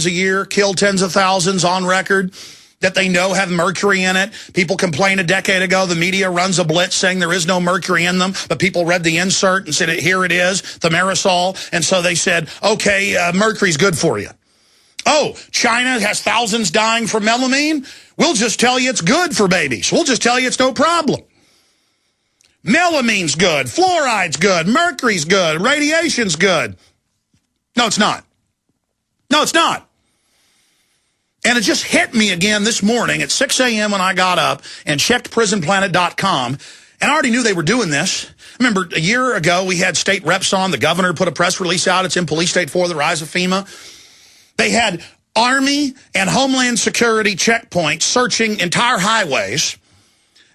a year, kill tens of thousands on record, that they know have mercury in it. People complained a decade ago, the media runs a blitz saying there is no mercury in them, but people read the insert and said, here it is, thimerosal, and so they said, okay, mercury's good for you. Oh, China has thousands dying from melamine? We'll just tell you it's good for babies. We'll just tell you it's no problem. Melamine's good, fluoride's good, mercury's good, radiation's good. No, it's not. No, it's not. And it just hit me again this morning at 6 a.m. when I got up and checked prisonplanet.com. And I already knew they were doing this. Remember, a year ago, we had state reps on. The governor put a press release out. It's in Police State 4, The Rise of FEMA. They had Army and Homeland Security checkpoints searching entire highways.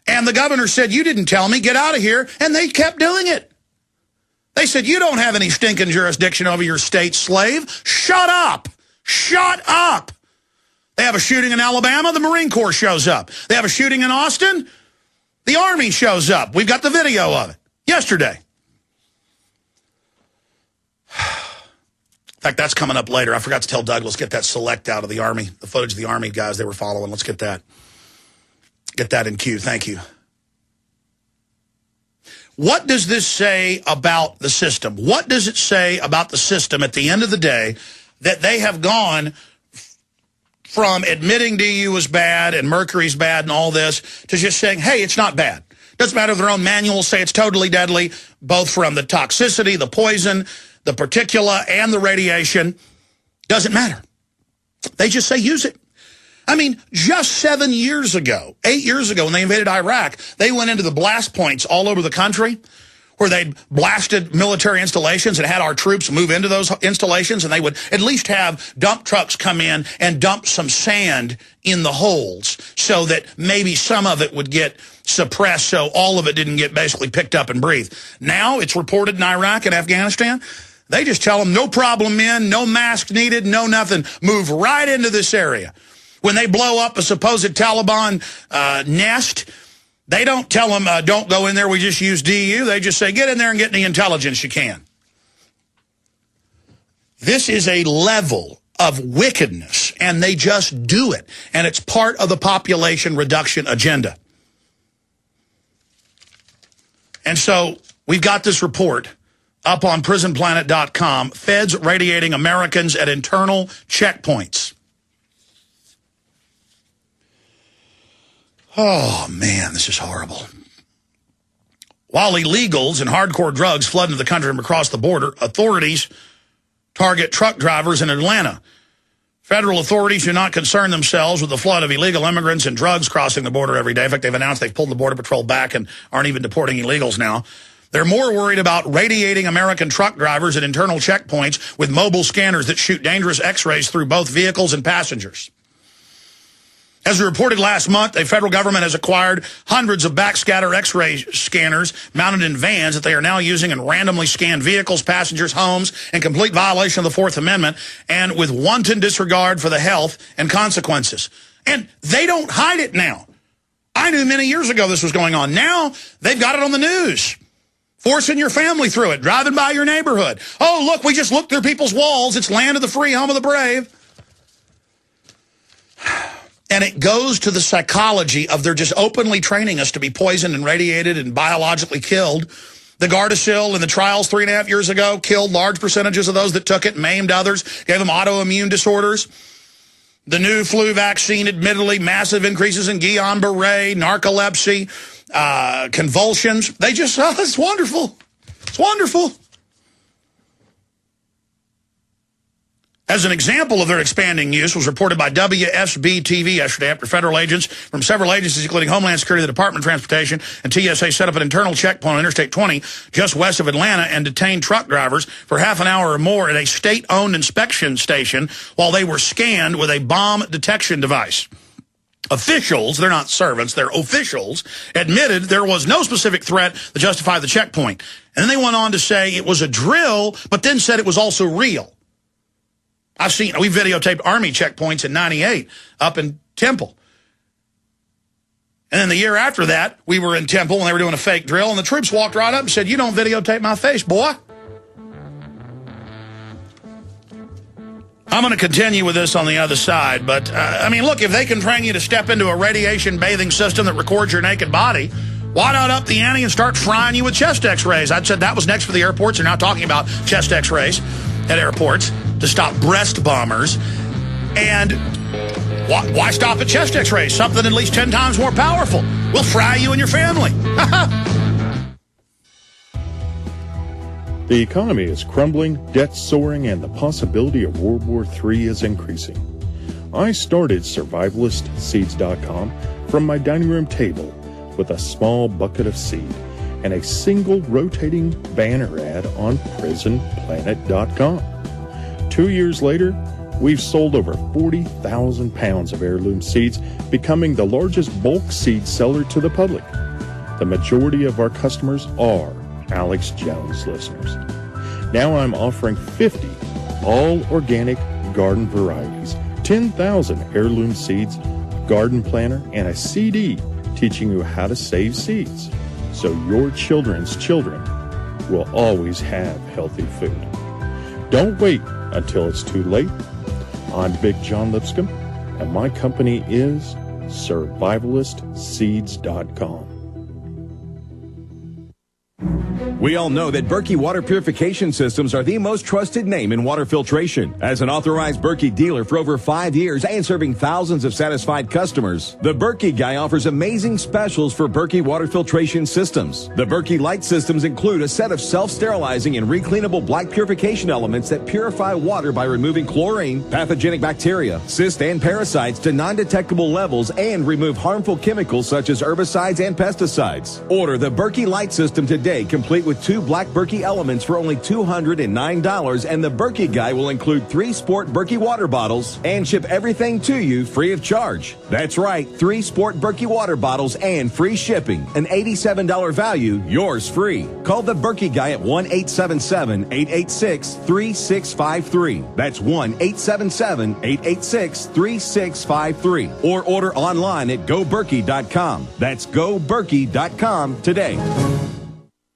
And the governor said, you didn't tell me, get out of here. And they kept doing it. They said, you don't have any stinking jurisdiction over your state, slave. Shut up. Shut up. They have a shooting in Alabama, the Marine Corps shows up. They have a shooting in Austin, the Army shows up. We've got the video of it yesterday. In fact, that's coming up later. I forgot to tell Doug, let's get that select out of the Army, the footage of the Army guys they were following. Let's get that. Get that in queue. Thank you. What does this say about the system? What does it say about the system at the end of the day that they have gone from admitting DU is bad and mercury's bad and all this to just saying, hey, it's not bad. Doesn't matter if their own manuals say it's totally deadly, both from the toxicity, the poison, the particula, and the radiation. Doesn't matter. They just say use it. I mean, just 7 years ago, 8 years ago, when they invaded Iraq, they went into the blast points all over the country where they'd blasted military installations and had our troops move into those installations, and they would at least have dump trucks come in and dump some sand in the holes so that maybe some of it would get suppressed so all of it didn't get basically picked up and breathed. Now it's reported in Iraq and Afghanistan, they just tell them, no problem, men, no mask needed, no nothing. Move right into this area. When they blow up a supposed Taliban nest, they don't tell them, don't go in there, we just use DU. They just say, get in there and get the intelligence you can. This is a level of wickedness, and they just do it. And it's part of the population reduction agenda. And so we've got this report up on prisonplanet.com, Feds radiating Americans at internal checkpoints. Oh, man, this is horrible. While illegals and hardcore drugs flood into the country from across the border, authorities target truck drivers in Atlanta. Federal authorities do not concern themselves with the flood of illegal immigrants and drugs crossing the border every day. In fact, they've announced they've pulled the Border Patrol back and aren't even deporting illegals now. They're more worried about radiating American truck drivers at internal checkpoints with mobile scanners that shoot dangerous X-rays through both vehicles and passengers. As we reported last month, the federal government has acquired hundreds of backscatter X-ray scanners mounted in vans that they are now using in randomly scanned vehicles, passengers, homes, in complete violation of the Fourth Amendment and with wanton disregard for the health and consequences. And they don't hide it now. I knew many years ago this was going on. Now they've got it on the news. Forcing your family through it, driving by your neighborhood. Oh, look, we just looked through people's walls. It's land of the free, home of the brave. And it goes to the psychology of they're just openly training us to be poisoned and radiated and biologically killed. The Gardasil in the trials 3.5 years ago killed large percentages of those that took it, maimed others, gave them autoimmune disorders. The new flu vaccine, admittedly, massive increases in Guillain-Barré, narcolepsy, convulsions. They just, oh, it's wonderful. It's wonderful. As an example of their expanding use was reported by WSB-TV yesterday after federal agents from several agencies, including Homeland Security, the Department of Transportation, and TSA set up an internal checkpoint on Interstate 20 just west of Atlanta and detained truck drivers for half an hour or more at a state-owned inspection station while they were scanned with a bomb detection device. Officials, they're not servants, they're officials, admitted there was no specific threat to justify the checkpoint. And then they went on to say it was a drill, but then said it was also real. We videotaped Army checkpoints in '98 up in Temple. And then the year after that, we were in Temple and they were doing a fake drill, and the troops walked right up and said, you don't videotape my face, boy. I'm going to continue with this on the other side, but, I mean, look, if they can train you to step into a radiation bathing system that records your naked body, why not up the ante and start frying you with chest x-rays? I said that was next for the airports. They're now talking about chest x-rays at airports to stop breast bombers. And why stop at chest x-rays? Something at least 10 times more powerful. We'll fry you and your family. The economy is crumbling, debt soaring, and the possibility of World War III is increasing. I started SurvivalistSeeds.com from my dining room table with a small bucket of seed and a single rotating banner ad on PrisonPlanet.com. 2 years later, we've sold over 40,000 pounds of heirloom seeds, becoming the largest bulk seed seller to the public. The majority of our customers are Alex Jones listeners. Now I'm offering 50 all-organic garden varieties, 10,000 heirloom seeds, a garden planner, and a CD teaching you how to save seeds so your children's children will always have healthy food. Don't wait until it's too late. I'm Big John Lipscomb, and my company is SurvivalistSeeds.com. We all know that Berkey water purification systems are the most trusted name in water filtration. As an authorized Berkey dealer for over 5 years and serving thousands of satisfied customers, the Berkey Guy offers amazing specials for Berkey water filtration systems. The Berkey Light systems include a set of self-sterilizing and recleanable black purification elements that purify water by removing chlorine, pathogenic bacteria, cysts, and parasites to non-detectable levels and remove harmful chemicals such as herbicides and pesticides. Order the Berkey Light system today, complete with 2 black Berkey elements for only $209, and the Berkey Guy will include 3 Sport Berkey water bottles and ship everything to you free of charge. That's right, 3 Sport Berkey water bottles and free shipping. An $87 value, yours free. Call the Berkey Guy at 1-877-886-3653. That's 1-877-886-3653. Or order online at goberkey.com. That's goberkey.com today.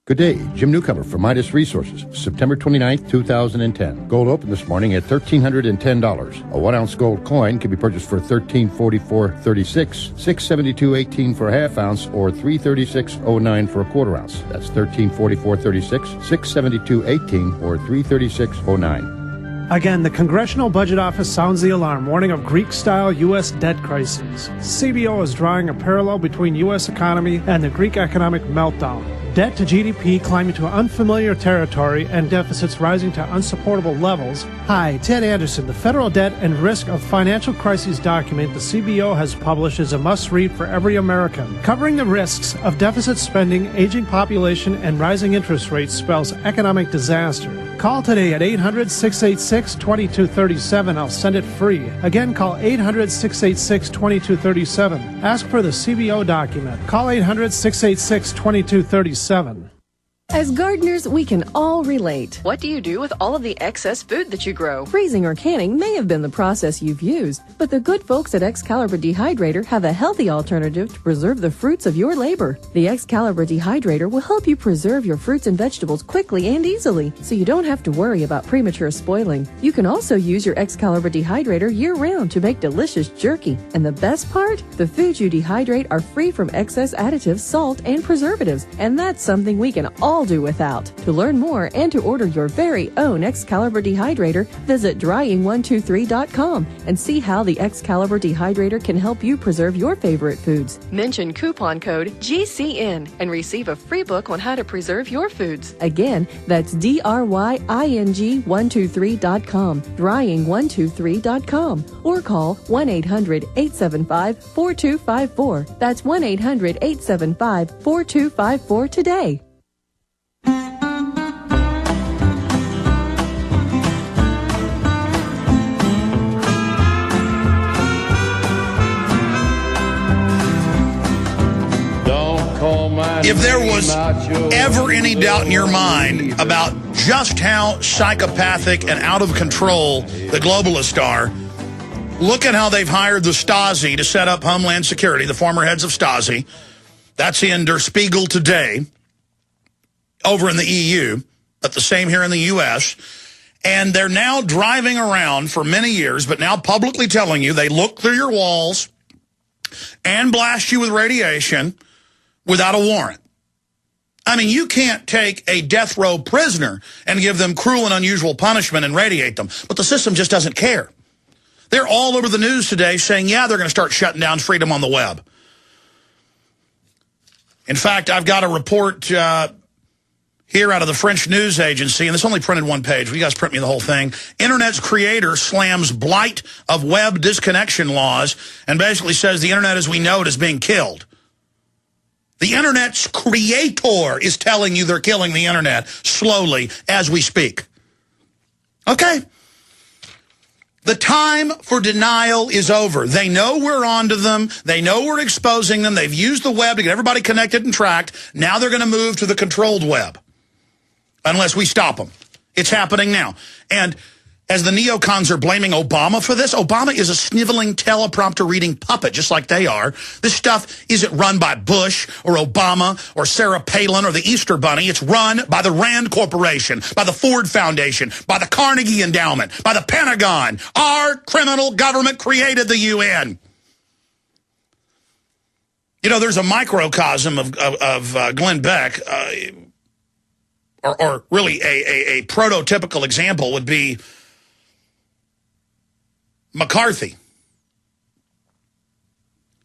Good day, Jim Newcomer from Midas Resources, September 29th, 2010. Gold opened this morning at $1,310. A 1-ounce gold coin can be purchased for $13.4436, $672.18 for a half ounce, or $336.09 for a quarter ounce. That's $13.4436, $672.18, or $336.09. Again, the Congressional Budget Office sounds the alarm, warning of Greek-style U.S. debt crises. CBO is drawing a parallel between U.S. economy and the Greek economic meltdown. Debt to GDP climbing to unfamiliar territory and deficits rising to unsupportable levels. Hi, Ted Anderson. The Federal Debt and Risk of Financial Crises document the CBO has published is a must-read for every American. Covering the risks of deficit spending, aging population, and rising interest rates spells economic disaster. Call today at 800-686-2237. I'll send it free. Again, call 800-686-2237. Ask for the CBO document. Call 800-686-2237. As gardeners, we can all relate. What do you do with all of the excess food that you grow? Freezing or canning may have been the process you've used, but the good folks at Excalibur Dehydrator have a healthy alternative to preserve the fruits of your labor. The Excalibur Dehydrator will help you preserve your fruits and vegetables quickly and easily, so you don't have to worry about premature spoiling. You can also use your Excalibur Dehydrator year-round to make delicious jerky. And the best part? The foods you dehydrate are free from excess additives, salt, and preservatives, and that's something we can all do without. To learn more and to order your very own Excalibur Dehydrator, visit drying123.com and see how the Excalibur Dehydrator can help you preserve your favorite foods. Mention coupon code GCN and receive a free book on how to preserve your foods. Again, that's drying123.com, drying123.com, or call 1-800-875-4254. That's 1-800-875-4254 today. If there was ever any doubt in your mind about just how psychopathic and out of control the globalists are, look at how they've hired the Stasi to set up Homeland Security, the former heads of Stasi. That's in Der Spiegel today, over in the EU, but the same here in the U.S., And they're now driving around for many years, but now publicly telling you they look through your walls and blast you with radiation without a warrant. I mean, you can't take a death row prisoner and give them cruel and unusual punishment and radiate them, but the system just doesn't care. They're all over the news today saying, yeah, they're going to start shutting down freedom on the web. In fact, I've got a report here out of the French news agency, and this only printed one page. Will you guys print me the whole thing? Internet's creator slams blight of web disconnection laws and basically says the internet as we know it is being killed. The internet's creator is telling you they're killing the internet slowly as we speak. Okay. The time for denial is over. They know we're onto them. They know we're exposing them. They've used the web to get everybody connected and tracked. Now they're going to move to the controlled web. Unless we stop them. It's happening now. And as the neocons are blaming Obama for this, Obama is a sniveling teleprompter reading puppet, just like they are. This stuff isn't run by Bush or Obama or Sarah Palin or the Easter Bunny. It's run by the Rand Corporation, by the Ford Foundation, by the Carnegie Endowment, by the Pentagon. Our criminal government created the UN. You know, there's a microcosm of Glenn Beck, or really a prototypical example would be McCarthy.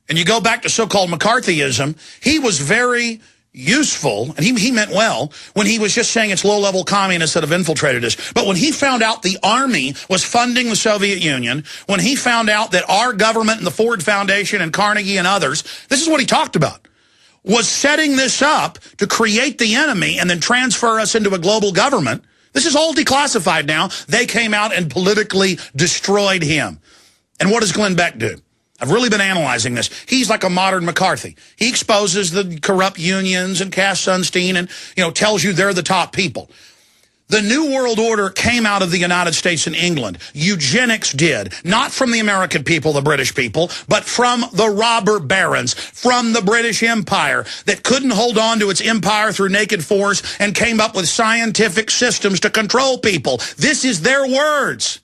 And you go back to so-called McCarthyism, he was very useful, and he meant well, when he was just saying it's low-level communists that have infiltrated us. But when he found out the army was funding the Soviet Union, when he found out that our government and the Ford Foundation and Carnegie and others, this is what he talked about, was setting this up to create the enemy and then transfer us into a global government. This is all declassified now. They came out and politically destroyed him. And what does Glenn Beck do? I've really been analyzing this. He's like a modern McCarthy. He exposes the corrupt unions and Cass Sunstein and, you know, tells you they're the top people. The New World Order came out of the United States and England. Eugenics did. Not from the American people, the British people, but from the robber barons, from the British Empire that couldn't hold on to its empire through naked force and came up with scientific systems to control people. This is their words.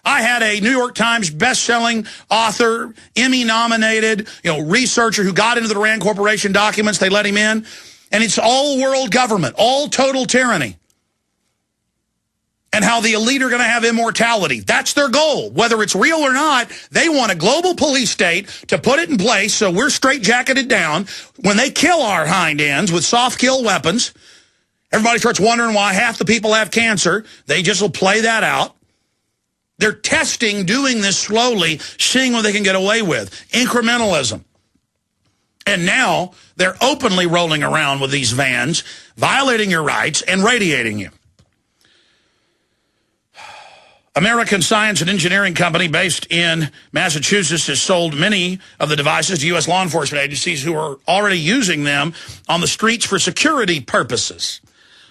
I had a New York Times best-selling author, Emmy-nominated, researcher who got into the Rand Corporation documents. They let him in. And it's all world government, all total tyranny. And how the elite are going to have immortality. That's their goal. Whether it's real or not, they want a global police state to put it in place so we're straitjacketed down. When they kill our hind ends with soft kill weapons, everybody starts wondering why half the people have cancer. They just will play that out. They're testing, doing this slowly, seeing what they can get away with. Incrementalism. And now they're openly rolling around with these vans, violating your rights and radiating you. American Science and Engineering Company based in Massachusetts has sold many of the devices to U.S. law enforcement agencies who are already using them on the streets for security purposes.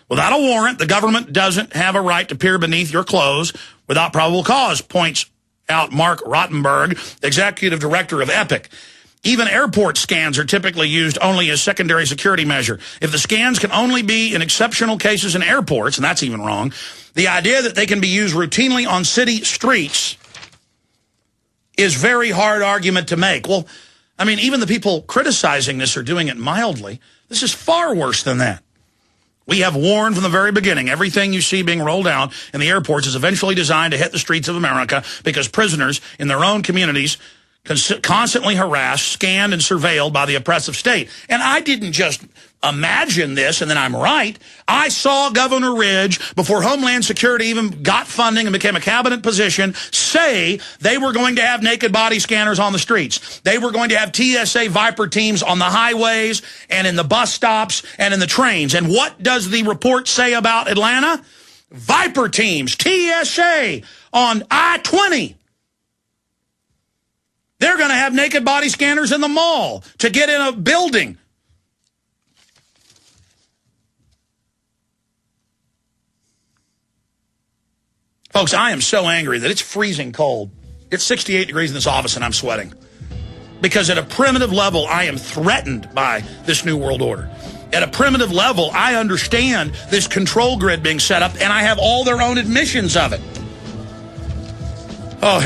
Without a warrant, the government doesn't have a right to peer beneath your clothes without probable cause, points out Mark Rottenberg, executive director of EPIC. Even airport scans are typically used only as secondary security measure. If the scans can only be in exceptional cases in airports, and that's even wrong, the idea that they can be used routinely on city streets is very hard argument to make. Well, I mean, even the people criticizing this are doing it mildly. This is far worse than that. We have warned from the very beginning, everything you see being rolled out in the airports is eventually designed to hit the streets of America because prisoners in their own communities constantly harassed, scanned, and surveilled by the oppressive state. And I didn't just imagine this and then I'm right. I saw Governor Ridge, before Homeland Security even got funding and became a cabinet position, say they were going to have naked body scanners on the streets. They were going to have TSA Viper teams on the highways and in the bus stops and in the trains. And what does the report say about Atlanta? Viper teams, TSA on I-20. They're going to have naked body scanners in the mall to get in a building. Folks, I am so angry that it's freezing cold. It's 68 degrees in this office and I'm sweating. Because at a primitive level, I am threatened by this New World Order. at a primitive level, I understand this control grid being set up, and I have all their own admissions of it. Oh.